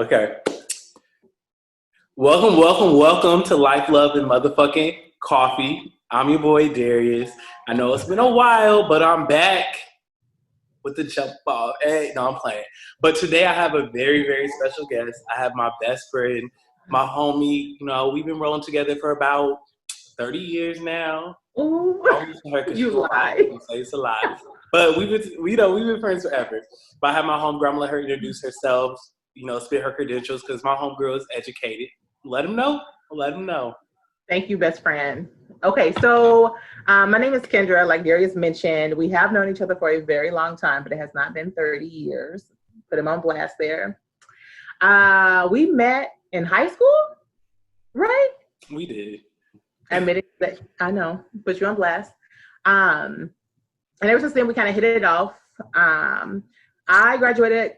Okay. Welcome to Life, Love, and Motherfucking Coffee. I'm your boy Darius. I know it's been a while, but I'm back with the jump ball. Hey, no, I'm playing. But today I have a very, very special guest. I have my best friend, my homie. You know, we've been rolling together for about 30 years now. Ooh, you lie. It's a lie. But we've been friends forever. But I have my homegirl. I'm gonna let her introduce herself. Spit her credentials because my homegirl is educated. Let him know. Let him know. Thank you, best friend. Okay, so my name is Kendra. Like Darius mentioned, we have known each other for a very long time, but it has not been 30 years. Put him on blast there. We met in high school, right? We did. Admitted that I know, put you on blast. And ever since then, we kind of hit it off. I graduated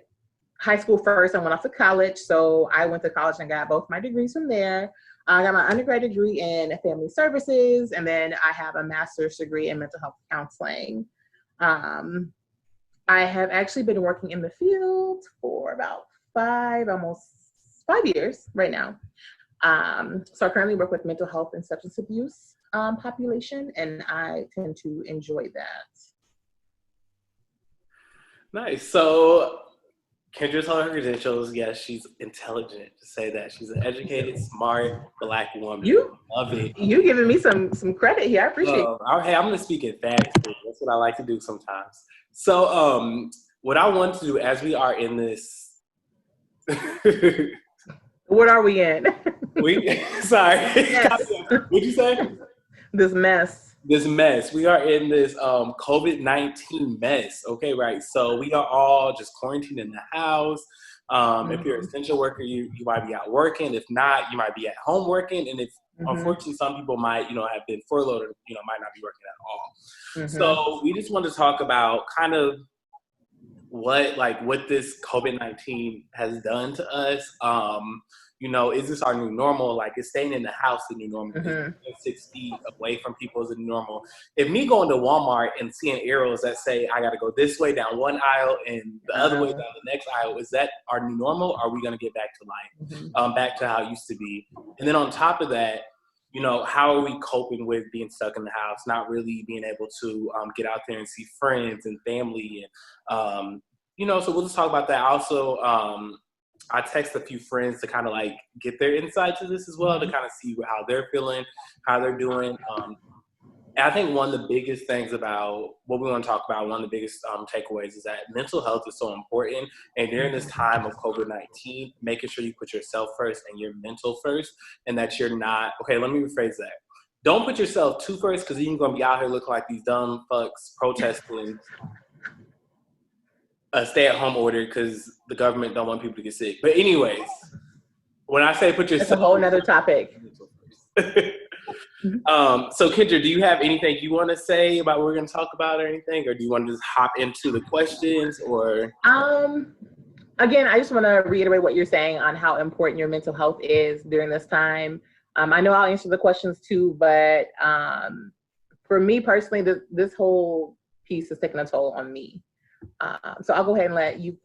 high school first and went off to college. So I went to college and got both my degrees from there. I got my undergrad degree in family services, and then I have a master's degree in mental health counseling. I have actually been working in the field for about almost 5 years right now. So I currently work with mental health and substance abuse population, and I tend to enjoy that. Nice. So Kendra told her credentials. Yes, she's intelligent to say that. She's an educated, smart Black woman. You love it. You giving me some credit here. I appreciate it. Hey, I'm going to speak in facts. That's what I like to do sometimes. So what I want to do as we are in this... What are we in? Sorry. Yes. What'd you say? This mess. We are in this COVID-19 mess. Okay, right. So we are all just quarantined in the house. If you're an essential worker, you might be out working. If not, you might be at home working. And if unfortunately some people might, have been furloughed or, might not be working at all. So we just want to talk about kind of what this COVID-19 has done to us. Is this our new normal? Like, is staying in the house the new normal? Is 6 feet away from people is the new normal? If me going to Walmart and seeing arrows that say I got to go this way down one aisle and the other way down the next aisle, is that our new normal? Or are we going to get back to life, back to how it used to be? And then on top of that, how are we coping with being stuck in the house, not really being able to get out there and see friends and family? And, so we'll just talk about that. Also, I text a few friends to kind of like get their insight to this as well, to kind of see how they're feeling, how they're doing. And I think one of the biggest things about what we want to talk about, one of the biggest takeaways is that mental health is so important. And during this time of COVID-19, making sure you put yourself first and your mental first, and that you're not, okay, let me rephrase that. Don't put yourself too first, because you're going to be out here looking like these dumb fucks protesting a stay-at-home order because the government don't want people to get sick. But anyways, when I say put yourself... That's a whole nother topic. So Kendra, do you have anything you want to say about what we're going to talk about or anything? Or do you want to just hop into the questions? Or again, I just want to reiterate what you're saying on how important your mental health is during this time. I know I'll answer the questions too, but for me personally, this whole piece is taking a toll on me. So I'll go ahead and let you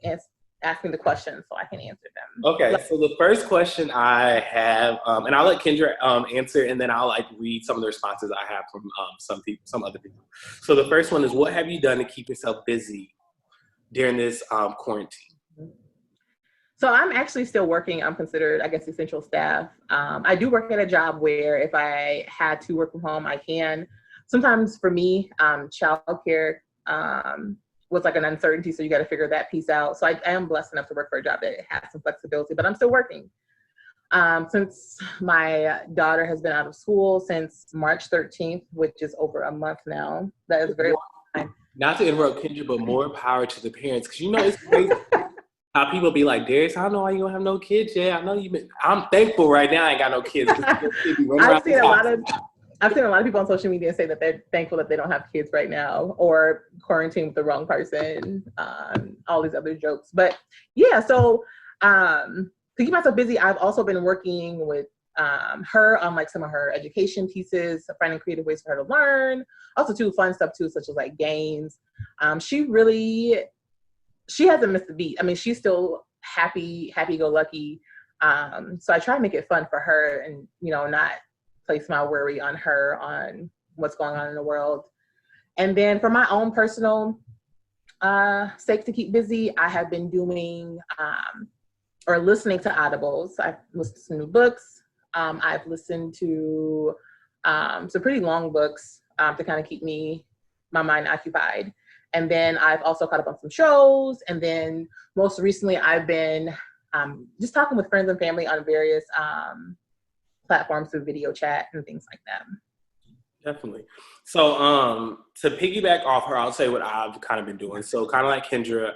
ask me the questions so I can answer them. Okay, so the first question I have, and I'll let Kendra answer, and then I'll read some of the responses I have from some other people. So the first one is, what have you done to keep yourself busy during this quarantine? So I'm actually still working. I'm considered, I guess, essential staff. I do work at a job where if I had to work from home, I can. Sometimes for me, childcare was like an uncertainty, so you got to figure that piece out. So I am blessed enough to work for a job that has some flexibility, but I'm still working. Since my daughter has been out of school since March 13th, which is over a month now, that is very long time. Not to interrupt Kendra, but more power to the parents, because it's crazy how people be like, Darius, I don't know why you don't have no kids yet. I know I'm thankful right now I ain't got no kids. I've seen a lot of people on social media say that they're thankful that they don't have kids right now, or quarantine with the wrong person, all these other jokes. But yeah, so to keep myself busy, I've also been working with her on some of her education pieces, finding creative ways for her to learn. Also too, fun stuff too, such as games. She hasn't missed a beat. I mean, she still happy-go-lucky. So I try to make it fun for her and, not place my worry on her on what's going on in the world. And then for my own personal sake to keep busy, I have been doing or listening to audibles. I've listened to new books. I've listened to some pretty long books to kind of keep my mind occupied. And then I've also caught up on some shows. And then most recently, I've been just talking with friends and family on various platforms through video chat and things like that. Definitely. So to piggyback off her, I'll say what I've kind of been doing. So kind of like Kendra,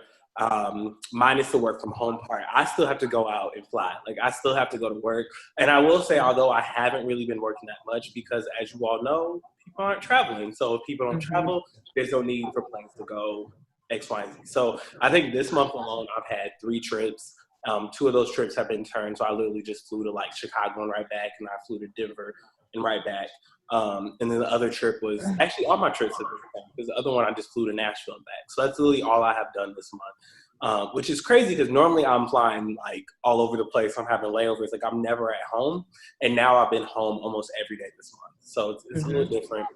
minus the work from home part, I still have to go out and fly. Like I still have to go to work. And I will say, although I haven't really been working that much because as you all know, people aren't traveling. So if people don't travel, there's no need for planes to go X, Y, and Z. So I think this month alone, I've had 3 trips. 2 of those trips have been turned. So I literally just flew to like Chicago and right back. And I flew to Denver and right back. And then the other trip was actually all my trips have been turned because the other one I just flew to Nashville and back. So that's literally all I have done this month, which is crazy because normally I'm flying like all over the place. I'm having layovers. Like I'm never at home. And now I've been home almost every day this month. So it's a little different.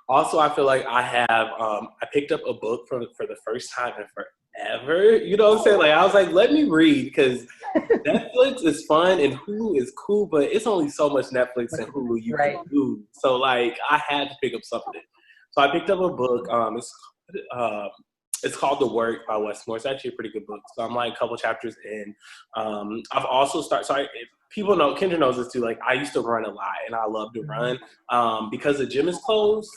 Also, I feel like I have, I picked up a book for the first time in forever. You know what I'm saying? Like, I was like, let me read because Netflix is fun and Hulu is cool, but it's only so much Netflix and Hulu you can do. So, like, I had to pick up something. So I picked up a book. It's called The Work by Wes Moore. It's actually a pretty good book. So I'm like a couple chapters in. I've also started, people know, Kendra knows this too, like I used to run a lot and I love to run. Because the gym is closed,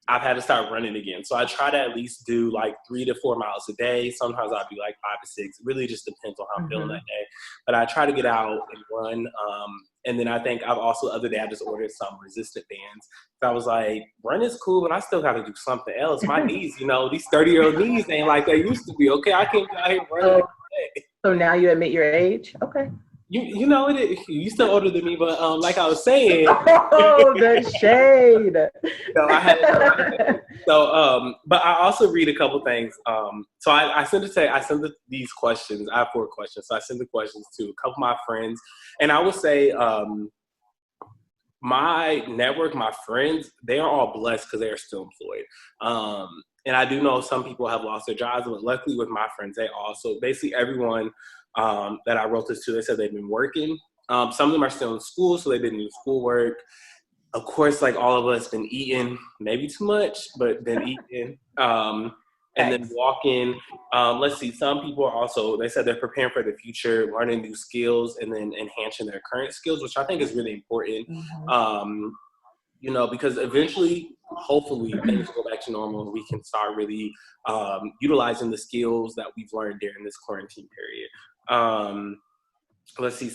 I've had to start running again. So I try to at least do like 3 to 4 miles a day. Sometimes I'll do like 5 to 6. It really just depends on how I'm feeling that day. But I try to get out and run. And then I think I've also, the other day, I just ordered some resistant bands. So I was like, run is cool, but I still got to do something else. My knees, these 30-year-old knees ain't like they used to be. Okay, I can't go out here running every day. So now you admit your age? Okay. You still older than me, but like I was saying. Oh, the shade. But I also read a couple things. So I sent these questions. I have 4 questions. So I sent the questions to a couple of my friends. And I would say my network, my friends, they are all blessed because they are still employed. And I do know some people have lost their jobs, but luckily with my friends, they also, basically everyone that I wrote this to, they said they've been working. Some of them are still in school, so they didn't do schoolwork. Of course, like all of us, been eating, maybe too much, but been eating. And then walking. Let's see, some people are also, they said they're preparing for the future, learning new skills, and then enhancing their current skills, which I think is really important. Because eventually, hopefully, things will go back to normal and we can start really utilizing the skills that we've learned during this quarantine period. Let's see,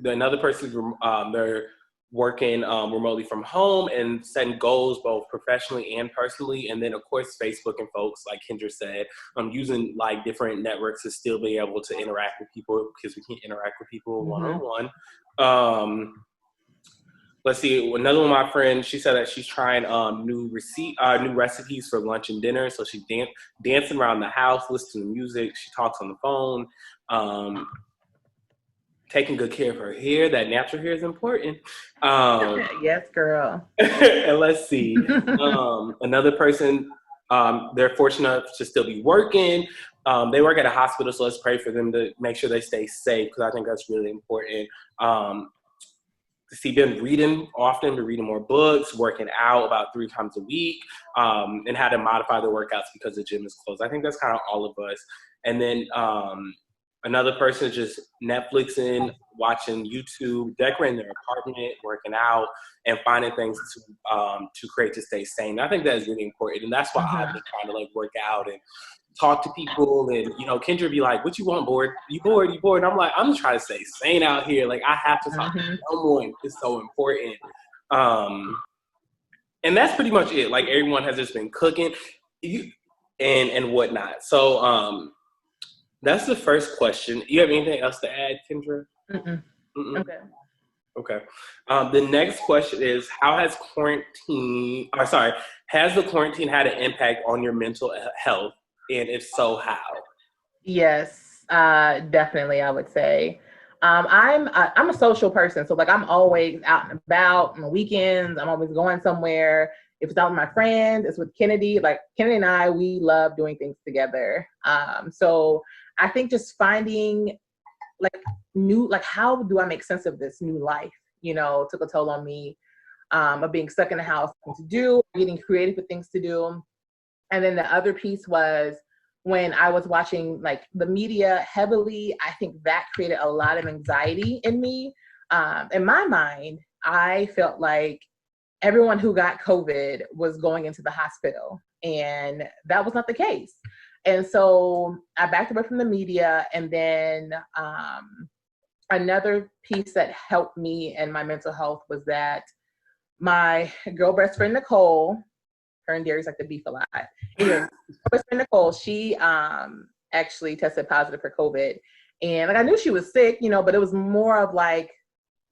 another person, they're working remotely from home and setting goals both professionally and personally. And then, of course, Facebook and folks, like Kendra said, using like different networks to still be able to interact with people because we can't interact with people one-on-one. Let's see, another one of my friends, she said that she's trying new recipes for lunch and dinner. So she's dancing around the house, listening to music. She talks on the phone, taking good care of her hair. That natural hair is important. Yes, girl. And let's see, another person, they're fortunate enough to still be working. They work at a hospital, so let's pray for them to make sure they stay safe because I think that's really important. Been reading more books, working out about 3 times a week, and how to modify their workouts because the gym is closed. I think that's kind of all of us. And then another person is just Netflixing, watching YouTube, decorating their apartment, working out, and finding things to create to stay sane. I think that is really important, and that's why I've been trying to like work out and talk to people. And Kendra be like, "What you want, bored? You bored? You bored?" And I'm like, "I'm just trying to stay sane out here. Like I have to talk to someone. It's so important." And that's pretty much it. Like everyone has just been cooking, and whatnot. So that's the first question. You have anything else to add, Kendra? Okay. The next question is, has the quarantine had an impact on your mental health? And if so, how? Yes. definitely, I would say. I'm a social person, so like I'm always out and about on the weekends. I'm always going somewhere. If it's out with my friends, it's with Kennedy. Like Kennedy and I, we love doing things together. So I think just finding like how do I make sense of this new life? Took a toll on me, of being stuck in the house, to do, getting creative with things to do. And then the other piece was when I was watching like the media heavily, I think that created a lot of anxiety in me. In my mind, I felt like everyone who got COVID was going into the hospital, and that was not the case. And so I backed away from the media. And then another piece that helped me and my mental health was that my girl best friend, Nicole, her and Darius like to beef a lot. Anyway, my best friend, Nicole, she actually tested positive for COVID. And like I knew she was sick, but it was more of like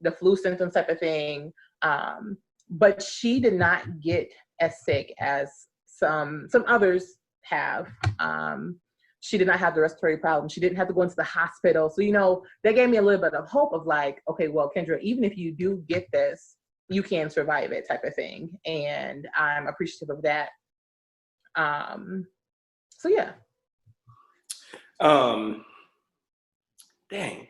the flu symptoms type of thing. But she did not get as sick as some others have. She did not have the respiratory problem. She didn't have to go into the hospital. So, that gave me a little bit of hope of like, okay, well, Kendra, even if you do get this, you can survive it type of thing. And I'm appreciative of that. So yeah. Dang.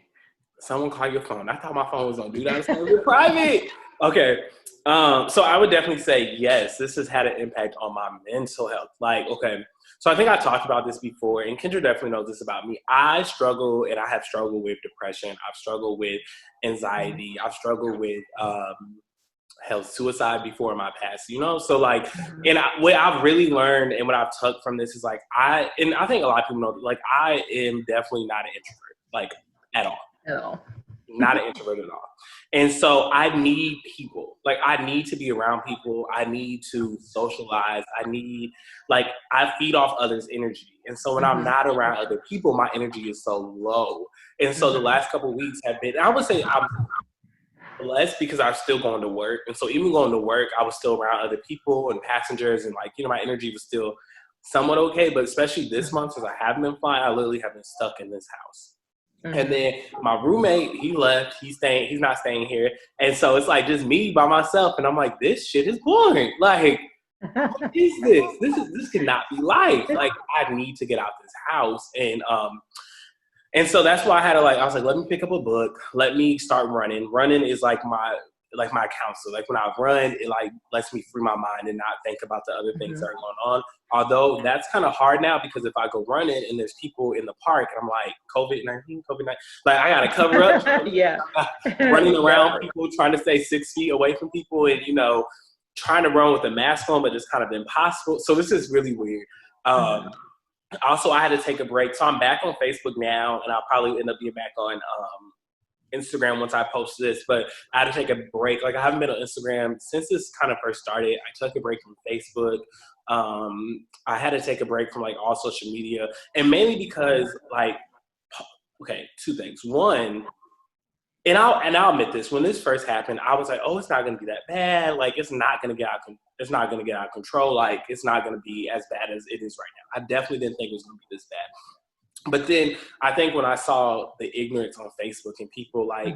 Someone call your phone. I thought my phone was on do not disturb private. Okay. So I would definitely say yes, this has had an impact on my mental health. Like, okay. So I think I talked about this before, and Kendra definitely knows this about me. I struggle, and I have struggled with depression. I've struggled with anxiety. I've struggled with suicide before in my past, So like, and what I've really learned and what I've took from this is like, I think a lot of people know, like, I am definitely not an introvert, like at all. At all. Not an introvert at all. And so I need people. Like, I need to be around people. I need to socialize. I feed off others' energy. And so when I'm not around other people, my energy is so low. And so the last couple of weeks have been, I would say I'm blessed because I'm still going to work. And so even going to work, I was still around other people and passengers, and like, my energy was still somewhat okay. But especially this month, since I haven't been flying, I literally have been stuck in this house. And then my roommate, he left. He's not staying here. And so it's like just me by myself. And I'm like, this shit is boring. Like, what is this? This cannot be life. Like, I need to get out this house. And so that's why I was like, let me pick up a book. Let me start running. Running is like my counselor. Like, when I run, it like lets me free my mind and not think about the other things that are going on. Although that's kind of hard now, because if I go running and there's people in the park, I'm like, COVID-19, like I gotta cover up. Yeah. Running around people, trying to stay 6 feet away from people, and trying to run with a mask on, but it's kind of impossible. So this is really weird. Also, I had to take a break. So I'm back on Facebook now, and I'll probably end up being back on Instagram once I post this. But I had to take a break. Like, I haven't been on Instagram since this kind of first started. I took a break from Facebook. I had to take a break from like all social media, and mainly because two things. One, and I'll admit this, when this first happened, I was like, oh, it's not going to be that bad. Like, it's not going to get out of control. Like, it's not going to be as bad as it is right now. I definitely didn't think it was going to be this bad. But then I think when I saw the ignorance on Facebook and people like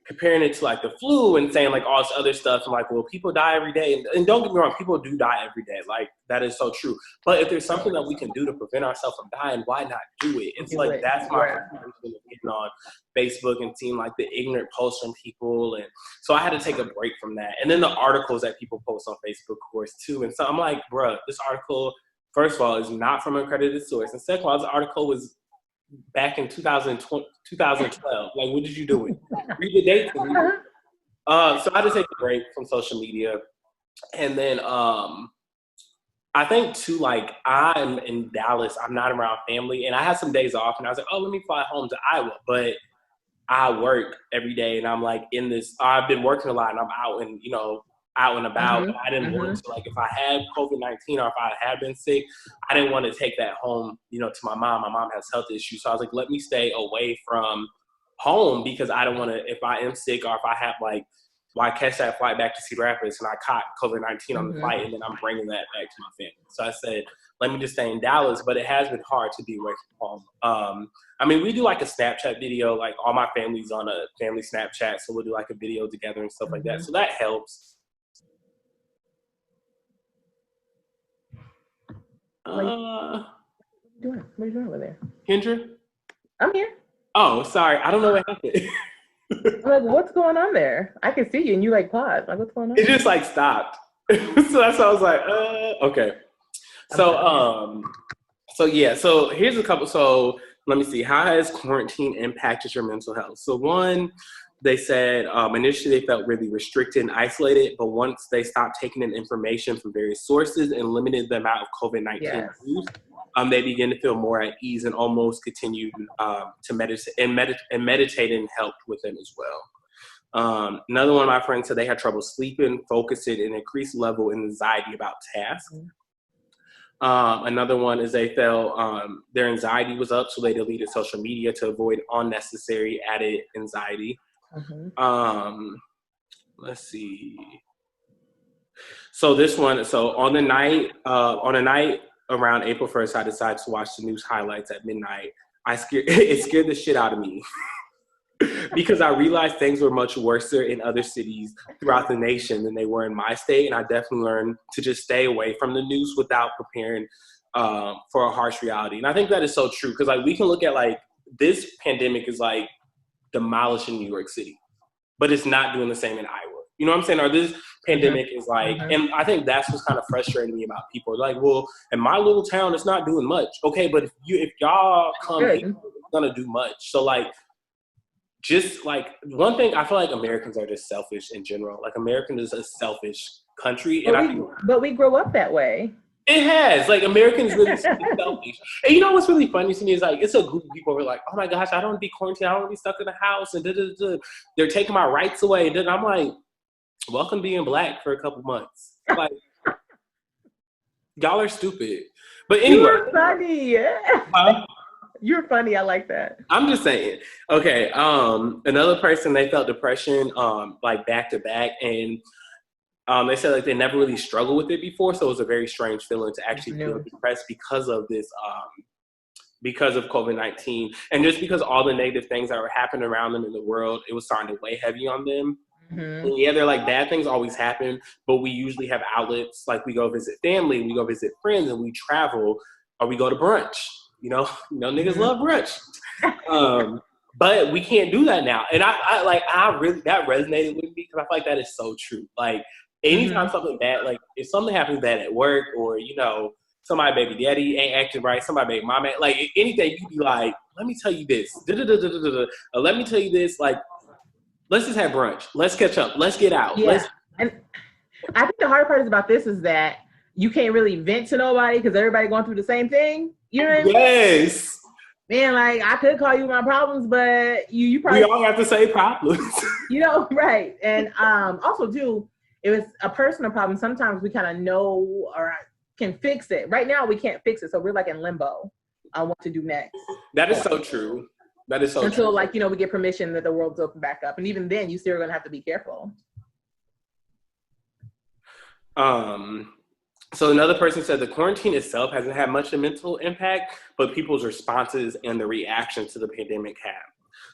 comparing it to like the flu and saying like all this other stuff, I'm like, well, people die every day. And don't get me wrong, people do die every day. Like, that is so true. But if there's something that we can do to prevent ourselves from dying, why not do it? It's like, that's my frustration of getting on Facebook and seeing like the ignorant posts from people. And so I had to take a break from that. And then the articles that people post on Facebook, of course, too. And so I'm like, bruh, this article, first of all, is not from an accredited source. And second of all, this article was back in 2012. Like, what did you do? Read the date. So I had to take a break from social media. And then I think too, like, I'm in Dallas, I'm not around family, and I had some days off, and I was like, oh, let me fly home to Iowa. But I work every day, and I'm like I've been working a lot, and I'm out and about. But I didn't want to, like, if I had COVID-19 or if I had been sick, I didn't want to take that home, to my mom. My mom has health issues. So I was like, let me stay away from home, because I don't want to, if I am sick or if I have I catch that flight back to Cedar Rapids and I caught COVID-19 on the flight, and then I'm bringing that back to my family. So I said, let me just stay in Dallas. But it has been hard to be away from home. I mean, we do like a Snapchat video, like all my family's on a family Snapchat, so we'll do like a video together and stuff like that. So that helps. What are you doing over there? Kendra? I'm here. Oh, sorry. I don't know what happened. I'm like, what's going on there? I can see you and you like pause. Like, what's going on? It just like stopped. So that's why I was like, okay. So, so here's a couple. So let me see. How has quarantine impacted your mental health? So one, they said initially they felt really restricted and isolated, but once they stopped taking in information from various sources and limited the amount of COVID-19 news, they began to feel more at ease and almost continued to meditate and helped with them as well. Another one of my friends said they had trouble sleeping, focusing, and increased level of anxiety about tasks. Another one is they felt their anxiety was up, so they deleted social media to avoid unnecessary added anxiety. Let's see. So this one, so on the night around April 1st, I decided to watch the news highlights at midnight. It scared the shit out of me because I realized things were much worse in other cities throughout the nation than they were in my state. And I definitely learned to just stay away from the news without preparing for a harsh reality. And I think that is so true because like we can look at like this pandemic is like demolishing New York City, but it's not doing the same in Iowa. You know what I'm saying? Or this pandemic is like, and I think that's what's kind of frustrating me about people. Like, well, in my little town, it's not doing much. Okay, but if y'all come here, it's gonna do much. So like, just like one thing, I feel like Americans are just selfish in general. Like America is a selfish country, but we grow up that way. It has. Like, Americans really selfish. And you know what's really funny to me is, like, it's a group of people who are like, oh, my gosh, I don't want to be quarantined. I don't want to be stuck in the house. And da-da-da-da. They're taking my rights away. And then I'm like, welcome to being black for a couple months. Like, y'all are stupid. But anyway. You're funny. You're funny. I like that. I'm just saying. Okay. Another person, they felt depression, like, back to back. And they said like they never really struggled with it before, so it was a very strange feeling to actually feel depressed because of this, because of COVID-19, and just because all the negative things that were happening around them in the world, it was starting to weigh heavy on them. And yeah, they're like bad things always happen, but we usually have outlets like we go visit family, we go visit friends, and we travel, or we go to brunch. You know, niggas love brunch. But we can't do that now, and I really that resonated with me because I feel like that is so true. Like. Anytime something bad, like if something happens bad at work or, you know, somebody baby daddy ain't acting right, somebody baby mama, like anything, you can be like, let me tell you this, let me tell you this, like, let's just have brunch. Let's catch up. Let's get out. Yeah. And I think the hard part about this is that you can't really vent to nobody because everybody going through the same thing. You know what I mean? Yes. Man, like I could call you my problems, but you probably. We all have the same problems. You know, right. And also too, if it's a personal problem, sometimes we kind of know or can fix it. Right now, we can't fix it. So we're like in limbo on what to do next. That is so true. That is so true. Until like, you know, we get permission that the world's open back up. And even then, you still are going to have to be careful. So another person said the quarantine itself hasn't had much of a mental impact, but people's responses and the reaction to the pandemic have.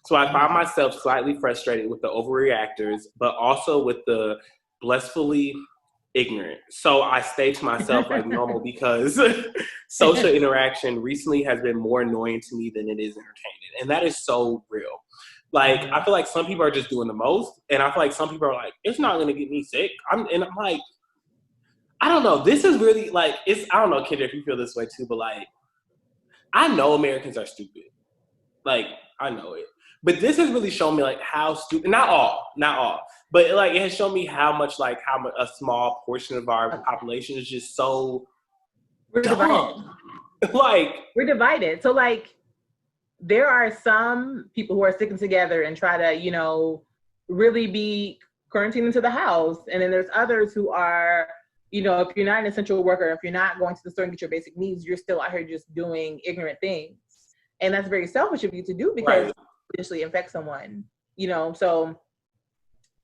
So I found myself slightly frustrated with the overreactors, but also with the blissfully ignorant. So I stay to myself like normal because social interaction recently has been more annoying to me than it is entertaining. And that is so real. Like, I feel like some people are just doing the most. And I feel like some people are like, it's not going to get me sick. I'm like, I don't know. This is really like, I don't know, Kendra, if you feel this way too, but like, I know Americans are stupid. Like, I know it. But this has really shown me like how stupid, not all, but like it has shown me how much a small portion of our population is just so divided. Like we're divided. So like there are some people who are sticking together and try to, you know, really be quarantined into the house. And then there's others who are, you know, if you're not an essential worker, if you're not going to the store and get your basic needs, you're still out here just doing ignorant things. And that's very selfish of you to do because potentially infect someone, you know, so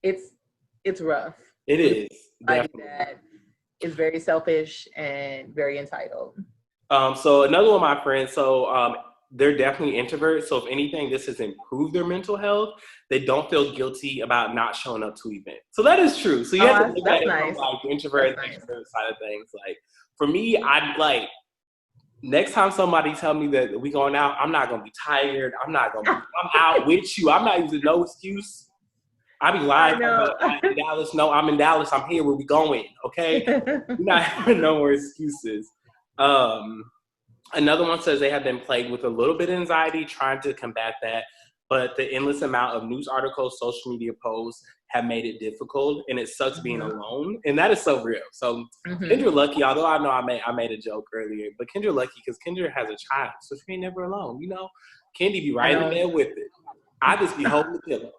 it's rough. It is. Like that is very selfish and very entitled. So another one of my friends, they're definitely introverts. So if anything, this has improved their mental health. They don't feel guilty about not showing up to events. So that is true. So you have to look at That's it from nice. like the introvert and Nice. extrovert side of things. Like for me, I'd like next time somebody tell me that we going out, I'm not gonna be tired. I'm out with you. I'm not using no excuse. I be lying. I'm in Dallas. No, I'm in Dallas. I'm here. Where we going? Okay. We're not having no more excuses. Another one says they have been plagued with a little bit of anxiety, trying to combat that, but the endless amount of news articles, social media posts have made it difficult, and it sucks being alone, and that is so real. So Kendra lucky, although I know I made a joke earlier, but Kendra lucky because Kendra has a child, so she ain't never alone. You know, Kendi be right in there with it. I just be holding the pillow.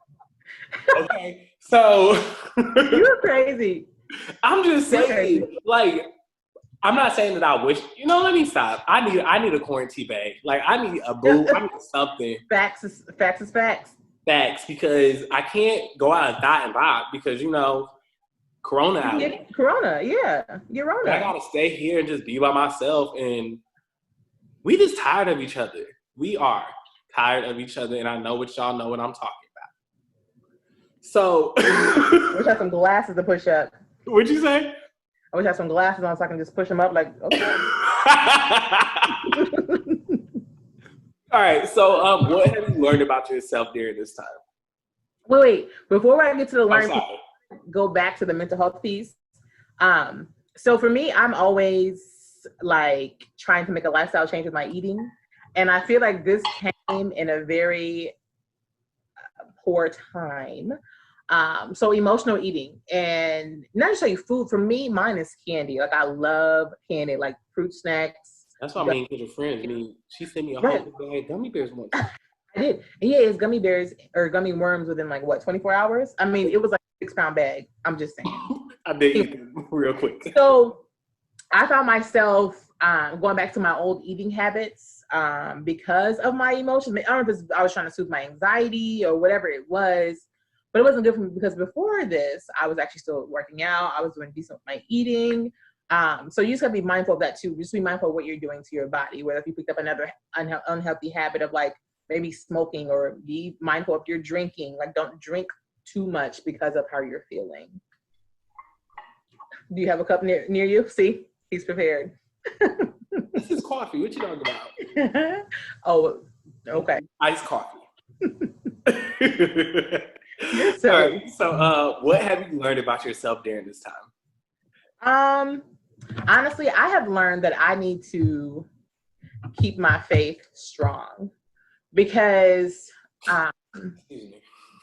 Okay, so you're crazy. I'm just saying, like. I'm not saying that I wish, let me stop. I need a quarantine bag. Like, I need a boo. I need something. Facts is facts. Facts, because I can't go out and thought and bop because, Corona out. Corona, yeah. You're on. I got to stay here and just be by myself. And we just tired of each other. We are tired of each other. And I know what y'all know what I'm talking about. So. I wish I had some glasses to push up. What'd you say? I wish I had some glasses on so I can just push them up like, okay. All right. So what have you learned about yourself during this time? Wait. Before I get to the learning, go back to the mental health piece. So for me, I'm always like trying to make a lifestyle change with my eating. And I feel like this came in a very poor time. So emotional eating, and not just like food. For me, mine is candy. Like I love candy, like fruit snacks. That's why me and Kendra friends. I mean, she sent me a whole bag of gummy bears once. I did. And yeah, it's gummy bears or gummy worms within like 24 hours. I mean, it was like a 6-pound bag. I'm just saying. I did eat them real quick. So I found myself going back to my old eating habits because of my emotions. I don't know if I was trying to soothe my anxiety or whatever it was. But it wasn't good for me because before this, I was actually still working out. I was doing decent with my eating. So you just gotta be mindful of that too. Just be mindful of what you're doing to your body. Whether if you picked up another unhealthy habit of like maybe smoking, or be mindful if you're drinking. Like don't drink too much because of how you're feeling. Do you have a cup near you? See, he's prepared. This is coffee. What you talking about? Oh, okay. Iced coffee. All right. So, what have you learned about yourself during this time? Honestly, I have learned that I need to keep my faith strong because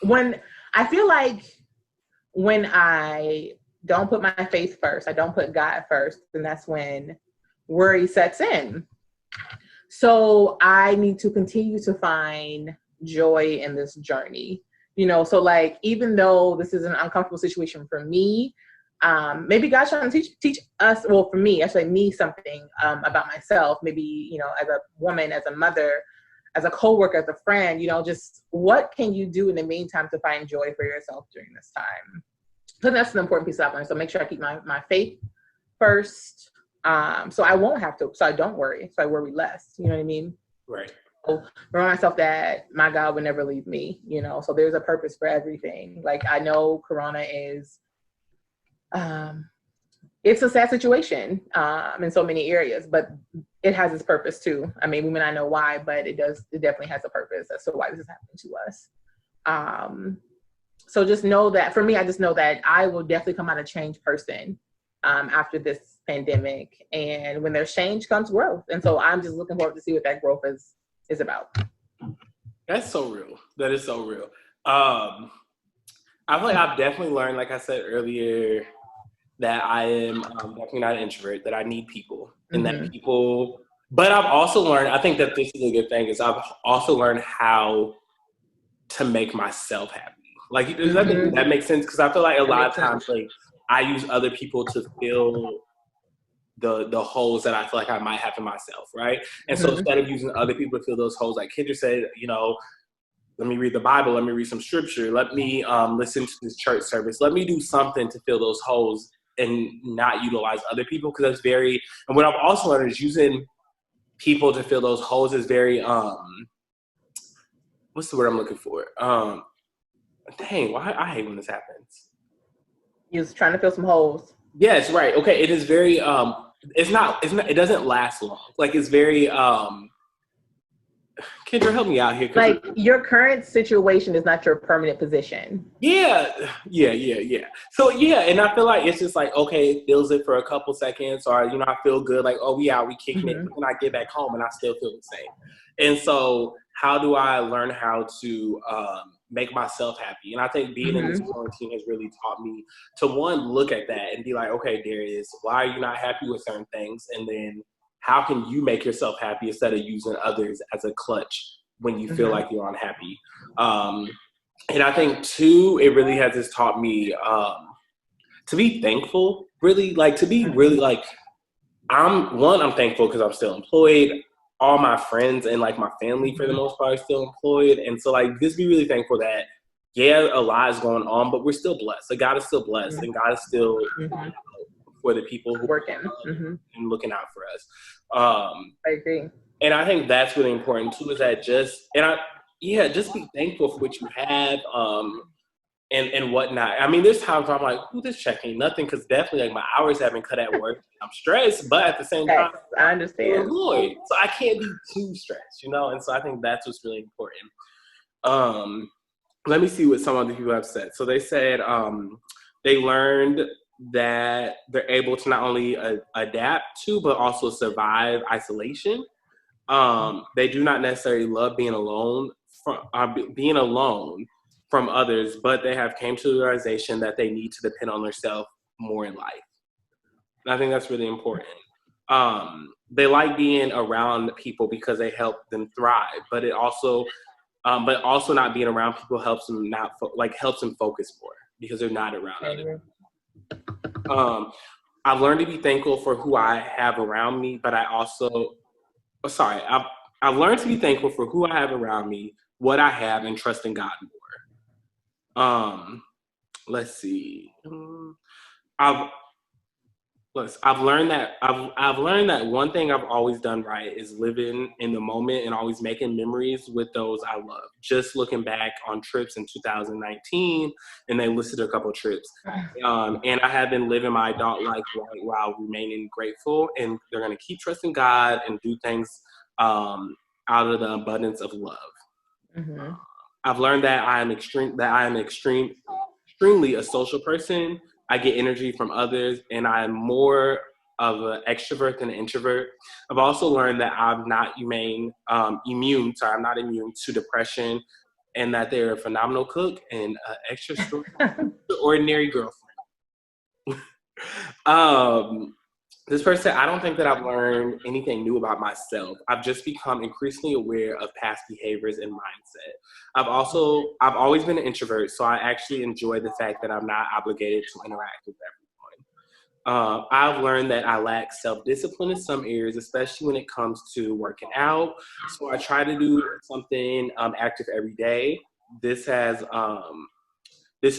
when I feel like when I don't put my faith first, I don't put God first, then that's when worry sets in. So I need to continue to find joy in this journey. So like, even though this is an uncomfortable situation for me, maybe God's trying to teach us, well, for me, actually me something about myself, maybe, as a woman, as a mother, as a coworker, as a friend, just what can you do in the meantime to find joy for yourself during this time? So that's an important piece I've learned. So make sure I keep my faith first. So I won't have to, so I don't worry. So I worry less. You know what I mean? Right. Remind myself that my God would never leave me, so there's a purpose for everything. Like I know Corona is, it's a sad situation in so many areas, but it has its purpose too. I mean, we may not know why, but it definitely has a purpose as to why this is happening to us. So just know that for me, I just know that I will definitely come out a changed person after this pandemic. And when there's change comes growth. And so I'm just looking forward to see what that growth is about. That's so real. That is so real. I feel like I've definitely learned, like I said earlier, that I am definitely not an introvert, that I need people, and that people, but I've also learned, I think that this is a good thing, is I've also learned how to make myself happy. Like, does that make sense? Because I feel like a lot of times, like, I use other people to fill the holes that I feel like I might have in myself, right? And so instead of using other people to fill those holes, like Kendra said, let me read the Bible, let me read some scripture, let me listen to this church service, let me do something to fill those holes and not utilize other people, because that's and what I've also learned is using people to fill those holes is very what's the word I'm looking for? Dang, why I hate when this happens. You're just trying to fill some holes. Yes, right. Okay, it is very it's not it doesn't last long. Like it's very Kendra, help me out here. Like your current situation is not your permanent position. Yeah. So yeah, and I feel like it's just like, okay, it feels it for a couple seconds, or I feel good, like, oh, we out, we kicking it, but then I get back home and I still feel the same. And so how do I learn how to make myself happy? And I think being in this quarantine has really taught me to, one, look at that and be like, okay, Darius, why are you not happy with certain things? And then how can you make yourself happy instead of using others as a clutch when you feel like you're unhappy? And I think, two, it really has just taught me to be thankful, really, like to be really like, I'm thankful because I'm still employed. All my friends and like my family for the most part are still employed. And so like just be really thankful that, yeah, a lot is going on, but we're still blessed. Like God is still blessed and God is still for the people who working and looking out for us. I agree. And I think that's really important too, is that just be thankful for what you have and whatnot. I mean, there's times where I'm like, who this checking? Nothing, because definitely like my hours have been cut at work. I'm stressed, but at the same time, I understand. Employed, so I can't be too stressed, And so I think that's what's really important. Let me see what some other people have said. So they said they learned that they're able to not only adapt to, but also survive isolation. They do not necessarily love being alone from others, but they have came to the realization that they need to depend on themselves more in life. And I think that's really important. They like being around people because they help them thrive, but also not being around people helps them helps them focus more because they're not around other people. I've learned to be thankful for who I have around me, but I've learned to be thankful for who I have around me, what I have, and trust in God more. Let's see. I've learned that one thing I've always done right is living in the moment and always making memories with those I love. Just looking back on trips in 2019, and they listed a couple of trips. And I have been living my adult life while remaining grateful, and they're going to keep trusting God and do things out of the abundance of love. Mm-hmm. I've learned that I am extremely a social person. I get energy from others, and I'm more of an extrovert than an introvert. I've also learned that I'm not immune to depression, and that they're a phenomenal cook and an extraordinary girlfriend. This person said, I don't think that I've learned anything new about myself. I've just become increasingly aware of past behaviors and mindset. I've always been an introvert, so I actually enjoy the fact that I'm not obligated to interact with everyone. I've learned that I lack self-discipline in some areas, especially when it comes to working out. So I try to do something active every day. This is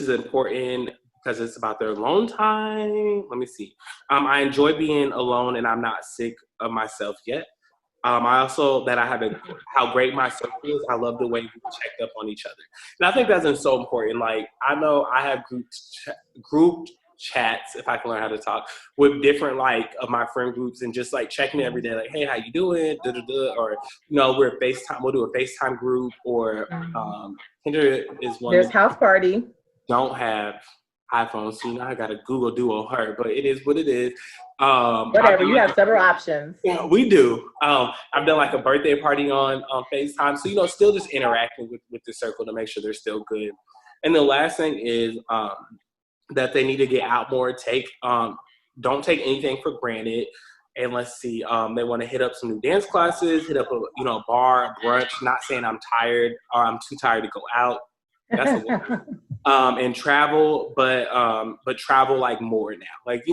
important because it's about their alone time. Let me see. I enjoy being alone, and I'm not sick of myself yet. I also how great my circle is. I love the way we check up on each other, and I think that's so important. Like I know I have group chats, if I can learn how to talk, with different of my friend groups, and just checking every day, like, hey, how you doing? Or we're FaceTime. We'll do a FaceTime group, or Kendra is one. There's house party. Don't have iPhone, so I got a Google Duo her, but it is what it is. Whatever, you have several options. Yeah, we do. I've done a birthday party on FaceTime, so still just interacting with the circle to make sure they're still good. And the last thing is that they need to get out more. Don't take anything for granted. And let's see, they want to hit up some new dance classes, hit up a bar, a brunch. Not saying I'm tired or I'm too tired to go out. That's a word. And travel, but travel more now.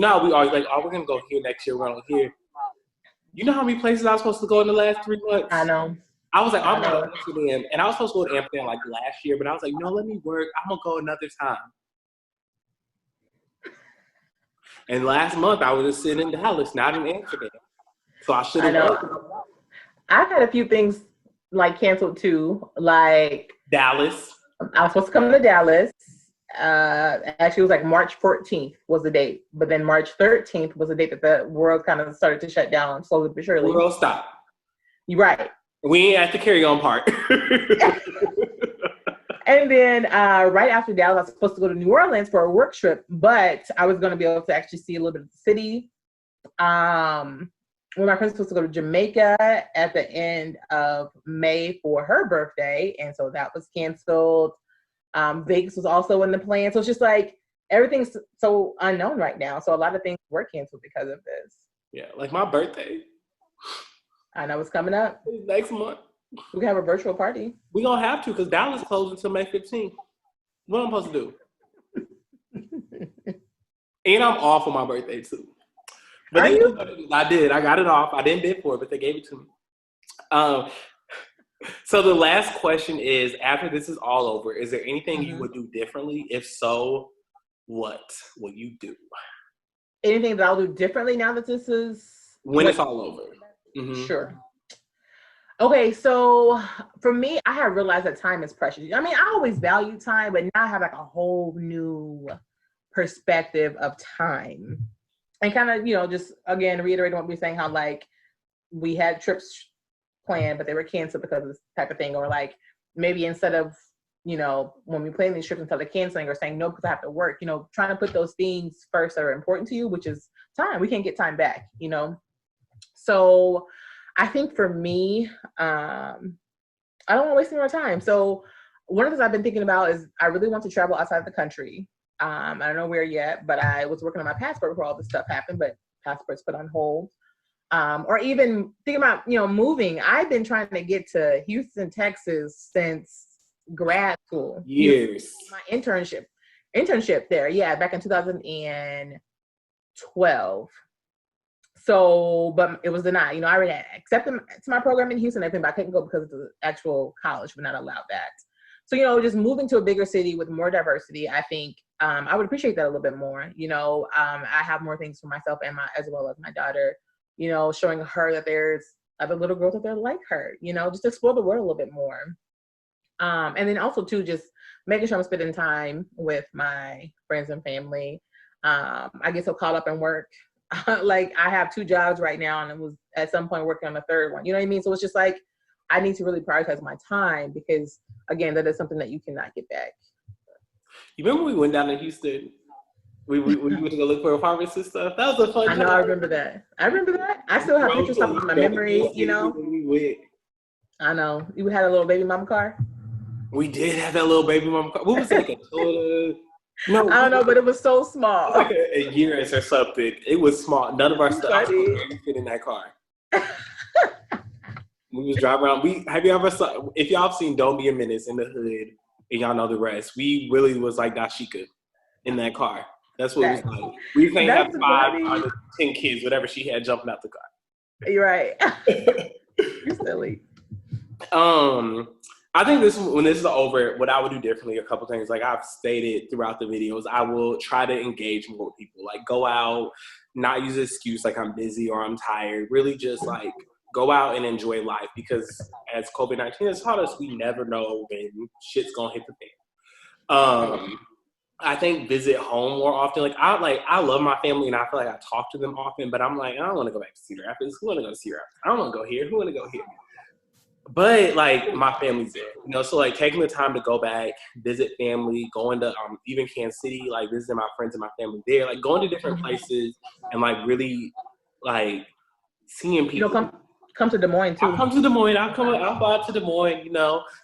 How we always we're gonna go here next year, we're gonna go here. You know how many places I was supposed to go in the last 3 months? I know. I was I'm going to Amsterdam, and I was supposed to go to Amsterdam last year, but I was no, let me work. I'm gonna go another time. And last month I was just sitting in Dallas, not in Amsterdam. So I should have. I've had a few things like canceled too. Like Dallas. I was supposed to come to Dallas. Actually, it was like March 14th was the date, but then March 13th was the date that the world kind of started to shut down slowly but surely. World stop. You're right. We ain't at the carry-on part. And then right after Dallas, I was supposed to go to New Orleans for a work trip, but I was going to be able to actually see a little bit of the city. When my friend was supposed to go to Jamaica at the end of May for her birthday, and so that was canceled. Vegas was also in the plan, so it's just like everything's so unknown right now. So a lot of things were canceled because of this. Yeah, like my birthday. I know it's coming up. It's next month. We can have a virtual party. We gonna have to because Dallas closed until May 15th. What am I supposed to do? And I'm off on my birthday too. But Are you? I did. I got it off. I didn't bid for it, but they gave it to me. So the last question is, after this is all over, is there anything you would do differently? If so, what will you do? Anything that I'll do differently now that this is when it's all over? Mm-hmm. Sure. Okay, so for me, I have realized that time is precious. I mean, I always value time, but now I have like a whole new perspective of time. And kind of, just again, reiterating what we were saying, how like we had trips planned, but they were canceled because of this type of thing. Or like maybe instead of, when we plan these trips, instead of canceling or saying no because I have to work, trying to put those things first that are important to you, which is time. We can't get time back, So I think for me, I don't want to waste any more time. So one of the things I've been thinking about is I really want to travel outside the country. I don't know where yet, but I was working on my passport before all this stuff happened, but passport's put on hold. Or even thinking about, moving. I've been trying to get to Houston, Texas since grad school. Years. My internship there. Yeah, back in 2012. So, but it was denied. I already accepted to my program in Houston, but I couldn't go because of the actual college would not allow that. So, just moving to a bigger city with more diversity, I think I would appreciate that a little bit more. I have more things for myself and as well as my daughter, showing her that there's other little girls out there like her, just explore the world a little bit more. And then also too, just making sure I'm spending time with my friends and family. I get so caught up in work. Like I have 2 jobs right now and I was at some point working on a 3rd one. You know what I mean? So it's just like, I need to really prioritize my time because again, that is something that you cannot get back. You remember we went down to Houston? We went to go look for apartments and stuff. That was a fun time. I know, I remember that. I still have pictures of my memory, We went. I know. You had a little baby mama car? We did have that little baby mama car. What was it, like a Toyota? No, I don't know, but it was so small. Like a Urus or something. It was small. None of our stuff fit in that car. We was driving around. If y'all have seen Don't Be a Menace in the Hood, and y'all know the rest, we really was like Dashika in that car. That's what it was like. We can't have 5 or 10 kids, whatever she had jumping out the car. You're right. You're silly. I think when this is over, what I would do differently, a couple things, like I've stated throughout the videos, I will try to engage more with people, like go out, not use an excuse like I'm busy or I'm tired, really just like go out and enjoy life, because as COVID-19 has taught us, we never know when shit's gonna hit the fan. I think visit home more often. I love my family and I feel like I talk to them often, but I'm like, I don't want to go back to Cedar Rapids. Who want to go to Cedar Rapids? I don't want to go here. Who want to go here? But like my family's there, so like taking the time to go back, visit family, going to even Kansas City, like visiting my friends and my family there, like going to different places and like really like seeing people. Come to Des Moines too. I'll come to Des Moines. I'll fly out to Des Moines,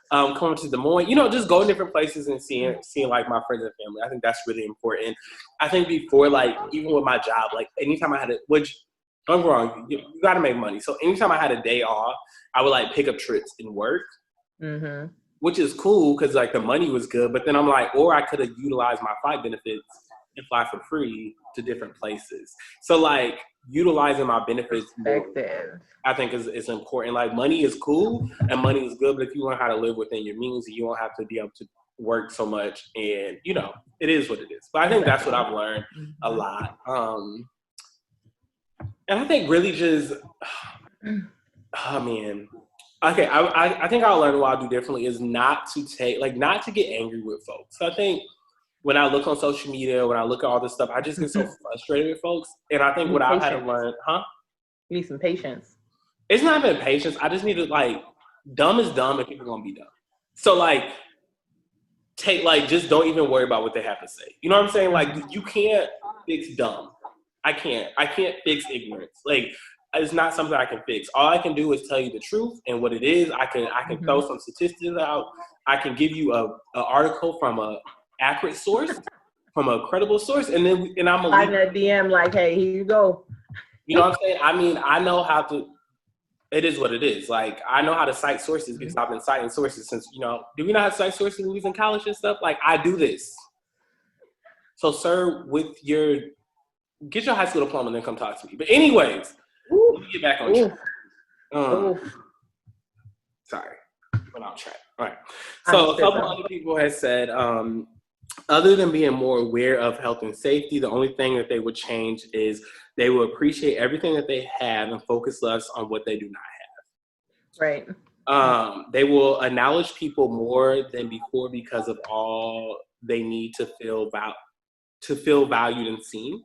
come to Des Moines, just go to different places and seeing like my friends and family. I think that's really important. I think before, like, even with my job, like anytime I had which don't get me wrong, you got to make money. So anytime I had a day off, I would like pick up trips and work, which is cool because like the money was good. But then I'm like, or I could have utilized my flight benefits and fly for free to different places. So like utilizing my benefits more, I think is important. Like money is cool and money is good, but if you learn how to live within your means, you won't have to be able to work so much. And it is what it is. But I think that's what I've learned a lot. And I think really just Oh man. Okay, I think I'll learn what I'll do differently is not to get angry with folks. So I think when I look on social media, when I look at all this stuff, I just get so frustrated with folks. And I think You what need I've had to patience. learn, You need some patience. it's not even patience. I just need to dumb is dumb and people are gonna be dumb. So just don't even worry about what they have to say. You know what I'm saying? Like you can't fix dumb. I can't fix ignorance. Like it's not something I can fix. All I can do is tell you the truth and what it is. I can throw some statistics out. I can give you a article from a accurate source, from a credible source, and I'm gonna leave that DM like, hey, here you go. You know what I'm saying? I mean, I know how to. It is what it is. Like I know how to cite sources because I've been citing sources since Do we not have cite sources when we was in college and stuff? Like I do this. So, sir, get your high school diploma and then come talk to me. But anyways, let me get back on track. Sorry, went off track. All right. So a couple other people have said, other than being more aware of health and safety, the only thing that they would change is they will appreciate everything that they have and focus less on what they do not have. Right. They will acknowledge people more than before because of all they need to feel valued and seen.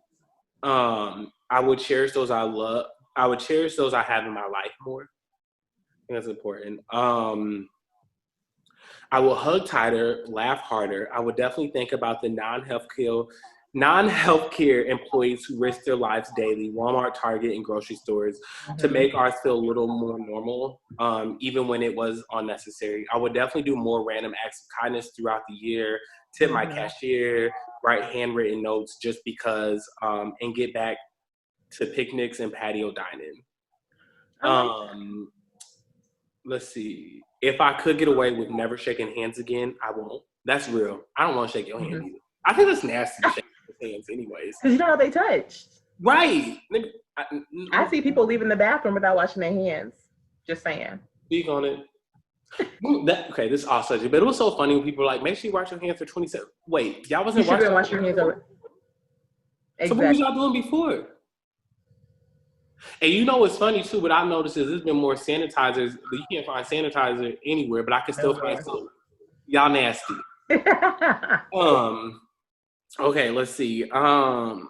I would cherish those I love. I would cherish those I have in my life more. I think that's important. I will hug tighter, laugh harder. I would definitely think about the non-healthcare employees who risk their lives daily, Walmart, Target, and grocery stores, to make ours feel a little more normal, even when it was unnecessary. I would definitely do more random acts of kindness throughout the year, tip my cashier, write handwritten notes just because, and get back to picnics and patio dining. Let's see. If I could get away with never shaking hands again, I won't. That's real. I don't want to shake your hand either. I think that's nasty to shake hands anyways. Because you know how they touch. Right. I see people leaving the bathroom without washing their hands. Just saying. Speak on it. Okay, this is off subject, but it was so funny when people were like, make sure you wash your hands for 20 seconds. Wait, y'all wasn't wash your hands over. Exactly. So what was y'all doing before? And you know what's funny too, what I've noticed is there's been more sanitizers, but you can't find sanitizer anywhere, but I can still find soap. Y'all nasty. Okay, let's see. And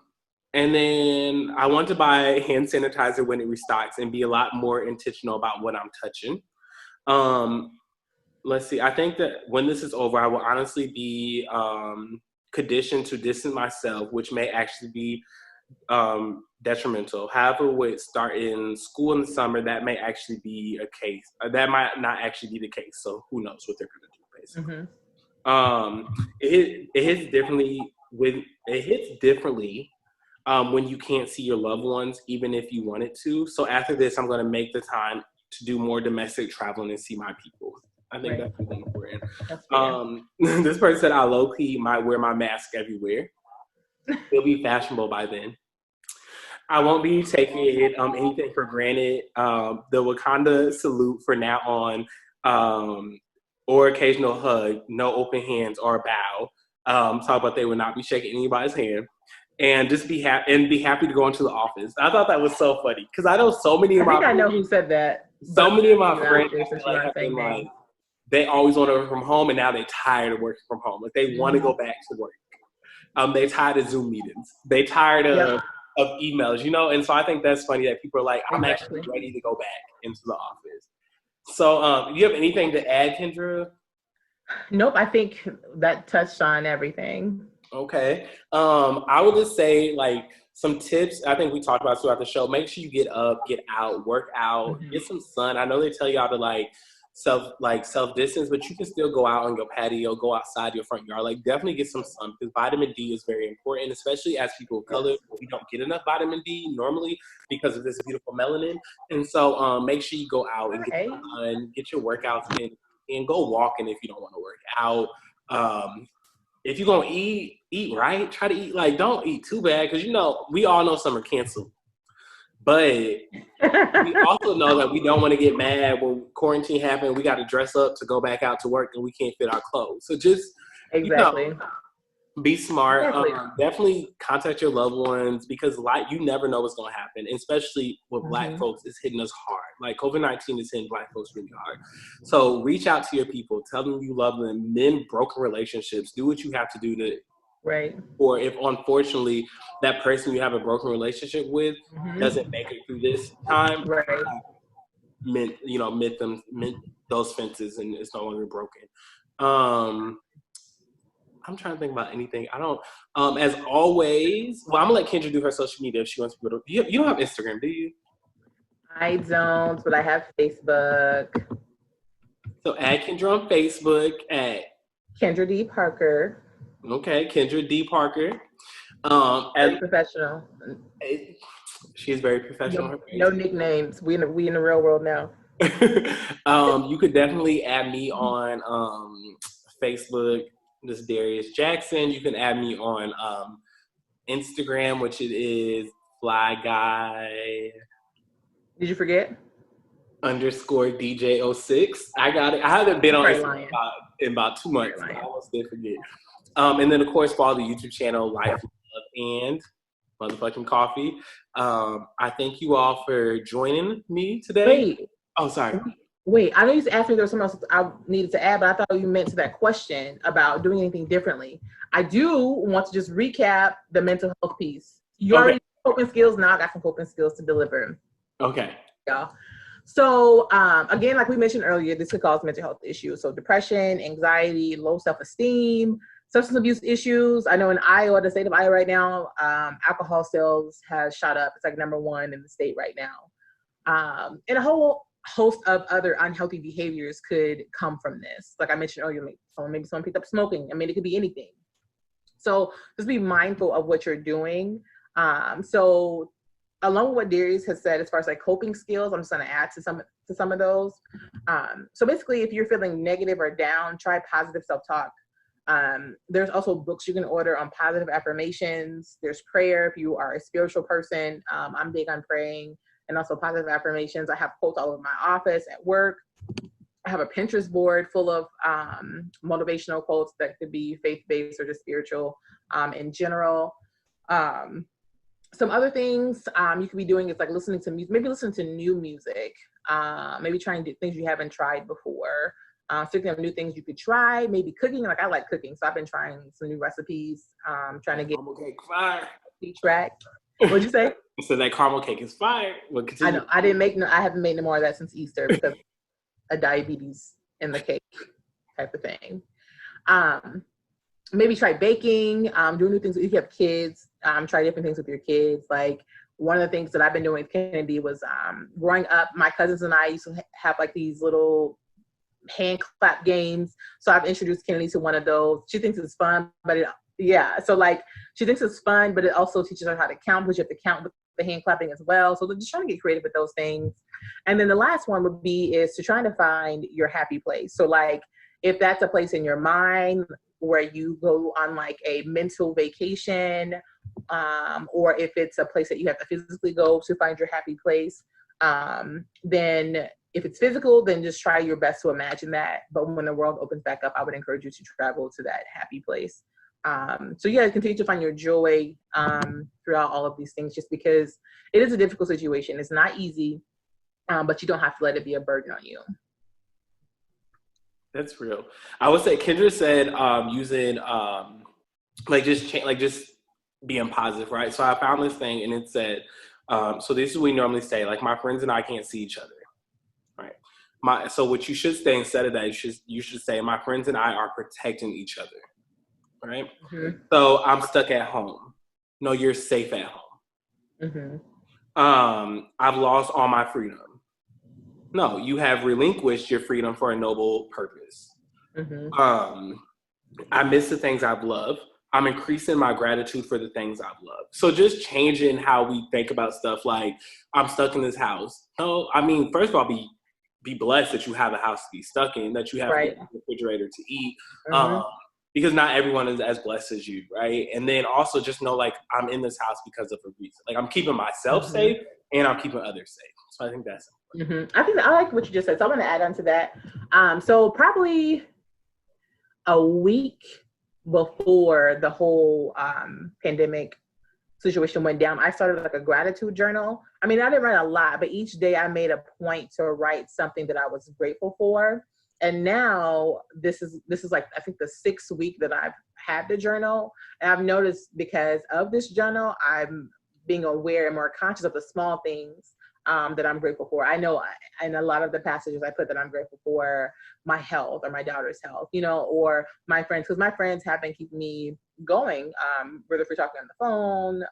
then I want to buy hand sanitizer when it restocks and be a lot more intentional about what I'm touching. Let's see. I think that when this is over, I will honestly be conditioned to distance myself, which may actually be detrimental. However, with start in school in the summer, that may actually be a case. That might not actually be the case. So who knows what they're going to do, basically. It hits differently when you can't see your loved ones, even if you wanted to. So after this, I'm going to make the time to do more domestic traveling and see my people. I think that's really important. This person said I low-key might wear my mask everywhere. It'll be fashionable by then. I won't be taking anything for granted. The Wakanda salute for now on, or occasional hug, no open hands or bow. Talk about they would not be shaking anybody's hand, and just be happy to go into the office. I thought that was so funny because I know so many of I know who said that. So many of my friends they always want to work from home, and now they're tired of working from home. Like they want to go back to work. They tired of Zoom meetings. They tired of emails, and so I think that's funny that people are like, I'm actually ready to go back into the office. So do you have anything to add, Kendra? Nope, I think that touched on everything. Okay. I would just say some tips I think we talked about throughout the show. Make sure you get up, get out, work out, get some sun. I know they tell y'all to self distance, but you can still go out on your patio, go outside your front yard. Definitely get some sun because vitamin D is very important, especially as people of color. We don't get enough vitamin D normally because of this beautiful melanin. And so make sure you go out and get sun, get your workouts in, and go walking if you don't want to work out. If you're going to eat right. Try to eat, don't eat too bad because, we all know summer canceled. But we also know that we don't want to get mad when quarantine happened. We got to dress up to go back out to work and we can't fit our clothes. So just, Be smart. Exactly. Definitely contact your loved ones because you never know what's going to happen, and especially with Black folks, it's hitting us hard. Like COVID-19 is hitting Black folks really hard. So reach out to your people. Tell them you love them. Mend broken relationships. Do what you have to do to. Right. Or if unfortunately that person you have a broken relationship with doesn't make it through this time, right. Mend those fences, and it's no longer broken. I'm trying to think about anything. I don't. As always, well, I'm gonna let Kendra do her social media if she wants to. You don't have Instagram, do you? I don't, but I have Facebook. So add Kendra on Facebook at Kendra D. Parker. Okay, Kendra D. Parker. Very professional. She is very professional. No nicknames. We in the real world now. You could definitely add me on Facebook. This is Darius Jackson. You can add me on Instagram, which it is Fly Guy. Did you forget? _ DJ06. I got it. I haven't been on Instagram in about 2 months. I almost did forget. And then, of course, follow the YouTube channel, Life, Love, and Motherfucking Coffee. I thank you all for joining me today. Wait. Oh, sorry. Wait, I know you asked me if there was something else I needed to add, but I thought you meant to that question about doing anything differently. I do want to just recap the mental health piece. You already coping skills. Now I got some coping skills to deliver. Okay. Yeah. So again, like we mentioned earlier, this could cause mental health issues. So depression, anxiety, low self-esteem, substance abuse issues. I know in Iowa, the state of Iowa right now, alcohol sales has shot up. It's like #1 in the state right now. And a whole host of other unhealthy behaviors could come from this. Like I mentioned earlier, maybe someone picked up smoking. I mean, it could be anything. So just be mindful of what you're doing. So along with what Darius has said, as far as like coping skills, I'm just going to add to some of those. So basically, if you're feeling negative or down, try positive self-talk. There's also books you can order on positive affirmations. There's prayer if you are a spiritual person. I'm big on praying and also positive affirmations. I have quotes all over my office, at work. I have a Pinterest board full of motivational quotes that could be faith-based or just spiritual in general. Some other things you could be doing is like listening to music, maybe listen to new music, maybe trying to do things you haven't tried before. Thinking of new things you could try, maybe cooking. Like I like cooking, so I've been trying some new recipes, trying to get fire. Track. What'd you say? So that caramel cake is fire. Well, I know. I haven't made no more of that since Easter because of diabetes in the cake type of thing. Maybe try baking, do new things if you have kids. Try different things with your kids. Like one of the things that I've been doing with Kennedy was growing up, my cousins and I used to have like these little hand clap games. So I've introduced Kennedy to one of those. She thinks it's fun, but so like she thinks it's fun, but it also teaches her how to count, because you have to count with the hand clapping as well. So just trying to get creative with those things. And then the last one would be is to try to find your happy place. So like if that's a place in your mind where you go on like a mental vacation, or if it's a place that you have to physically go to find your happy place, then if it's physical, then just try your best to imagine that. But when the world opens back up, I would encourage you to travel to that happy place. So yeah, continue to find your joy throughout all of these things, just because it is a difficult situation. It's not easy, but you don't have to let it be a burden on you. That's real. I would say Kendra said using just being positive, right? So I found this thing and it said, so this is what we normally say, like my friends and I can't see each other, right? So what you should say instead of that, you should say my friends and I are protecting each other, right? Mm-hmm. So I'm stuck at home. No, you're safe at home. Mm-hmm. I've lost all my freedom. No, you have relinquished your freedom for a noble purpose. Mm-hmm. I miss the things I've loved. I'm increasing my gratitude for the things I've loved. So just changing how we think about stuff like, I'm stuck in this house. No, I mean, first of all, be blessed that you have a house to be stuck in, that you have a refrigerator to eat. Mm-hmm. Because not everyone is as blessed as you, right? And then also just know, like, I'm in this house because of a reason. Like, I'm keeping myself safe and I'm keeping others safe. So I think that's important. I think I like what you just said. So I'm going to add on to that. So probably a week before the whole pandemic situation went down, I started like a gratitude journal. I mean, I didn't write a lot, but each day I made a point to write something that I was grateful for. And now this is like, I think the 6th week that I've had the journal. And I've noticed because of this journal, I'm being aware and more conscious of the small things that I'm grateful for. I know in a lot of the passages I put that I'm grateful for my health or my daughter's health, you know, or my friends, because my friends have been keeping me going, whether if we're talking on the phone,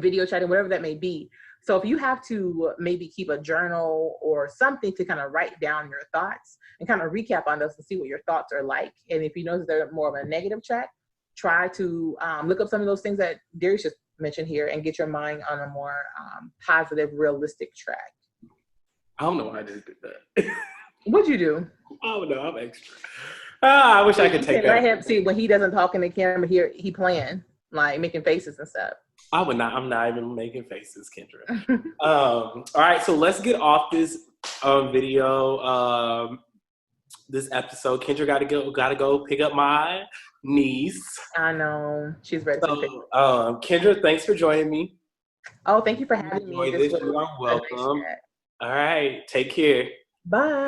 video chatting, whatever that may be. So if you have to maybe keep a journal or something to kind of write down your thoughts and kind of recap on those and see what your thoughts are like. And if you notice they're more of a negative track, try to look up some of those things that Darius just mentioned here and get your mind on a more positive, realistic track. I don't know why I just did that. What'd you do? I don't know. I'm extra. I wish I could take that. Let him see when he doesn't talk in the camera here, he playing, like making faces and stuff. I would not. I'm not even making faces, Kendra. All right, so let's get off this video. This episode, Kendra gotta go pick up my niece. I know she's ready. So, Kendra, thanks for joining me. Oh, thank you for having me. You are welcome. All right, take care. Bye.